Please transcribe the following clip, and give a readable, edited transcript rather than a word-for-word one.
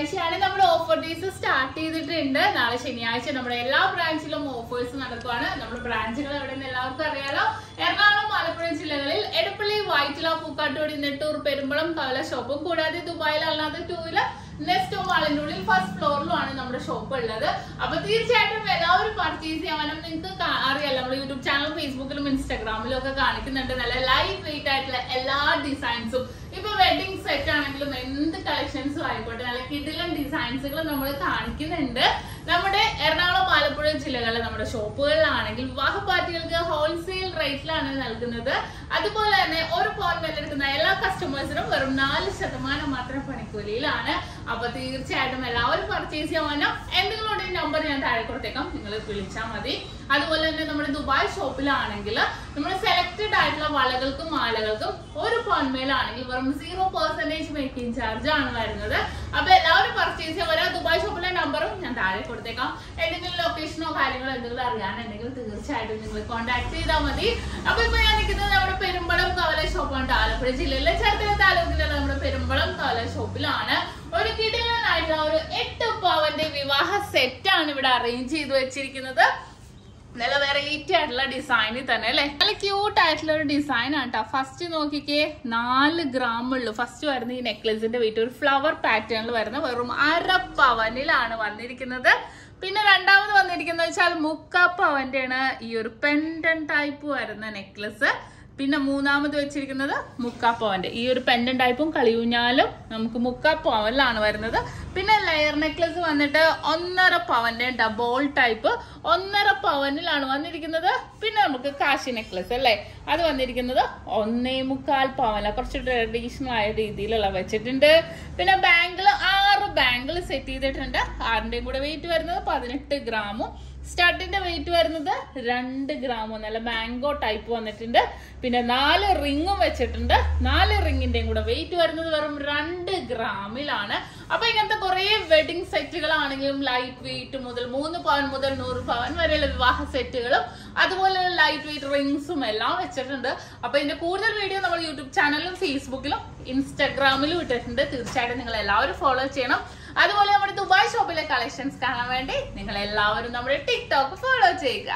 ശനിയാഴ്ചയാണ് നമ്മുടെ offer days start ചെയ്തിട്ടുണ്ട്. നാളെ ശനിയാഴ്ച നമ്മുടെ എല്ലാ ബ്രാഞ്ചിലും ഓഫേഴ്സ് നടക്കുവാണ്. നമ്മുടെ ബ്രാഞ്ചുകൾ എവിടെയെന്ന് എല്ലാവർക്കും അറിയാലോ. എറണാകുളം, ആലപ്പുഴ ജില്ലകളിൽ എടപ്പള്ളി, വൈറ്റില, പൂക്കാട്ടുപടി, നെട്ടൂർ, പെരുമ്പളം, കവല ഷോപ്പും കൂടാതെ ദുബായിൽ അല്ലാതെ ടൂവില് നെക്സ്റ്റ് മാളിന്റെ ഉള്ളിൽ ഫസ്റ്റ് ഫ്ലോറിലുമാണ് നമ്മുടെ ഷോപ്പ് ഉള്ളത്. അപ്പൊ തീർച്ചയായിട്ടും എല്ലാവരും പർച്ചേസ് ചെയ്യാനും നിങ്ങൾക്ക് അറിയാലോ, നമ്മുടെ യൂട്യൂബ് ചാനൽ, ഫേസ്ബുക്കിലും ഇൻസ്റ്റാഗ്രാമിലും ഒക്കെ കാണിക്കുന്നുണ്ട് നല്ല ലൈറ്റ് വെയിറ്റ് ആയിട്ടുള്ള എല്ലാ ഡിസൈൻസും. ഇപ്പൊ വെഡിങ് സെറ്റ് ആണെങ്കിലും എന്ത് കളക്ഷൻസും ആയിക്കോട്ടെ നല്ല കിടിലൻ ഡിസൈൻസുകൾ നമ്മൾ കാണിക്കുന്നുണ്ട്. നമ്മുടെ എറണാകുളം, ആലപ്പുഴ ജില്ലകളിലെ നമ്മുടെ ഷോപ്പുകളിലാണെങ്കിൽ വിവാഹ പാർട്ടികൾക്ക് ഹോൾസെയിൽ റേറ്റിലാണ് നൽകുന്നത്. അതുപോലെ തന്നെ ഒരു പവൻ വിലയെടുക്കുന്ന എല്ലാ കസ്റ്റമേഴ്സിനും വെറും 4% മാത്രം പണിക്കൂലിയിലാണ്. അപ്പൊ തീർച്ചയായിട്ടും എല്ലാവരും പർച്ചേസ് ചെയ്യാൻ എന്തെങ്കിലും ഉണ്ടെങ്കിൽ നമ്പർ ഞാൻ താഴെ കൊടുത്തേക്കാം, നിങ്ങൾ വിളിച്ചാൽ മതി. അതുപോലെ തന്നെ നമ്മുടെ ദുബായ് ഷോപ്പിലാണെങ്കിൽ നമ്മൾ സെലക്ടഡ് ആയിട്ടുള്ള വളകൾക്കും മാലകൾക്കും ഒരു പവൻ മേലാണെങ്കിൽ വെറും 0% മേക്കിംഗ് ചാർജ് ആണ് വരുന്നത്. അപ്പൊ എല്ലാവരും പർച്ചേസ് ചെയ്യാൻ വരാം. ദുബായ് ഷോപ്പിലെ നമ്പറും ഞാൻ താഴെ കൊടുത്തേക്കാം. എന്തെങ്കിലും ലൊക്കേഷനോ കാര്യങ്ങളോ എന്തെങ്കിലും അറിയാനുണ്ടെങ്കിൽ തീർച്ചയായിട്ടും നിങ്ങൾ കോൺടാക്ട് ചെയ്താൽ മതി. അപ്പൊ ഇപ്പൊ ഞാൻ നിൽക്കുന്നത് നമ്മുടെ പെരുമ്പളം കവല ഷോപ്പാണ്. ആലപ്പുഴ ജില്ലയിലെ ചേർത്തല താലൂക്കിലുള്ള നമ്മുടെ പെരുമ്പളം കവല ഷോപ്പിലാണ് ഒരു കിടിലനായിട്ടുള്ള ഒരു 8 പവന്റെ വിവാഹ സെറ്റ് ആണ് ഇവിടെ അറേഞ്ച് ചെയ്ത് വെച്ചിരിക്കുന്നത്. നല്ല വെറൈറ്റി ആയിട്ടുള്ള ഡിസൈനിൽ തന്നെ അല്ലെ, നല്ല ക്യൂട്ട് ആയിട്ടുള്ള ഒരു ഡിസൈൻ ആണ് കേട്ടോ. ഫസ്റ്റ് നോക്കിക്കേ, 4 ഗ്രാം ഉള്ളു ഫസ്റ്റ് വരുന്ന ഈ നെക്ലസിന്റെ വെയിറ്റ്. ഒരു ഫ്ലവർ പാറ്റേണിൽ വരുന്ന വെറും 1/2 പവനിലാണ് വന്നിരിക്കുന്നത്. പിന്നെ രണ്ടാമത് വന്നിരിക്കുന്നത് വെച്ചാൽ 3/4 പവന്റെ ആണ് ഈ ഒരു പെൻഡൻ ടൈപ്പ് വരുന്ന നെക്ലസ്. പിന്നെ മൂന്നാമത് വെച്ചിരിക്കുന്നത് 3/4 പവന്റെ ഈ ഒരു പെൻഡൻ ടൈപ്പും കളിയൂഞ്ഞാലും നമുക്ക് 3/4 പവനിലാണ് വരുന്നത്. പിന്നെ ലെയർ നെക്ലസ് വന്നിട്ട് 1.5 പവന്റെ ഡബിൾ ടൈപ്പ് 1.5 പവനിലാണ് വന്നിരിക്കുന്നത്. പിന്നെ നമുക്ക് കാശി നെക്ലസ് അല്ലേ, അത് വന്നിരിക്കുന്നത് 1.25 പവന, കുറച്ച് ട്രഡീഷണൽ ആയ രീതിയിലുള്ള വെച്ചിട്ടുണ്ട്. പിന്നെ ബാംഗിൾ 6 ബാംഗിൾ സെറ്റ് ചെയ്തിട്ടുണ്ട്. 6ന്റെയും കൂടെ വെയിറ്റ് വരുന്നത് 18 ഗ്രാമും സ്റ്റഡിന്റെ വെയിറ്റ് വരുന്നത് 2 ഗ്രാമും. നല്ല മാംഗോ ടൈപ്പ് വന്നിട്ടുണ്ട്. പിന്നെ 4 റിങ്ങും വെച്ചിട്ടുണ്ട്. 4 റിങ്ങിന്റെയും കൂടെ വെയിറ്റ് വരുന്നത് വെറും 2 ഗ്രാമിലാണ്. അപ്പൊ ഇങ്ങനത്തെ കുറെ വെഡിങ് സെറ്റുകളാണെങ്കിലും ലൈറ്റ് വെയിറ്റ് മുതൽ 3 പവൻ മുതൽ 100 പവൻ വരെയുള്ള വിവാഹ സെറ്റുകളും അതുപോലെ ലൈറ്റ് വെയിറ്റ് റിങ്സും എല്ലാം വെച്ചിട്ടുണ്ട്. അപ്പൊ ഇതിന്റെ കൂടുതൽ വീഡിയോ നമ്മൾ യൂട്യൂബ് ചാനലിലും ഫേസ്ബുക്കിലും ഇൻസ്റ്റാഗ്രാമിലും ഇട്ടിട്ടുണ്ട്. തീർച്ചയായിട്ടും നിങ്ങൾ എല്ലാവരും ഫോളോ ചെയ്യണം. അതുപോലെ നമ്മുടെ ദുബായ് ഷോപ്പിലെ കളക്ഷൻസ് കാണാൻ വേണ്ടി നിങ്ങൾ എല്ലാവരും നമ്മുടെ ടിക്ടോക്ക് ഫോളോ ചെയ്യുക.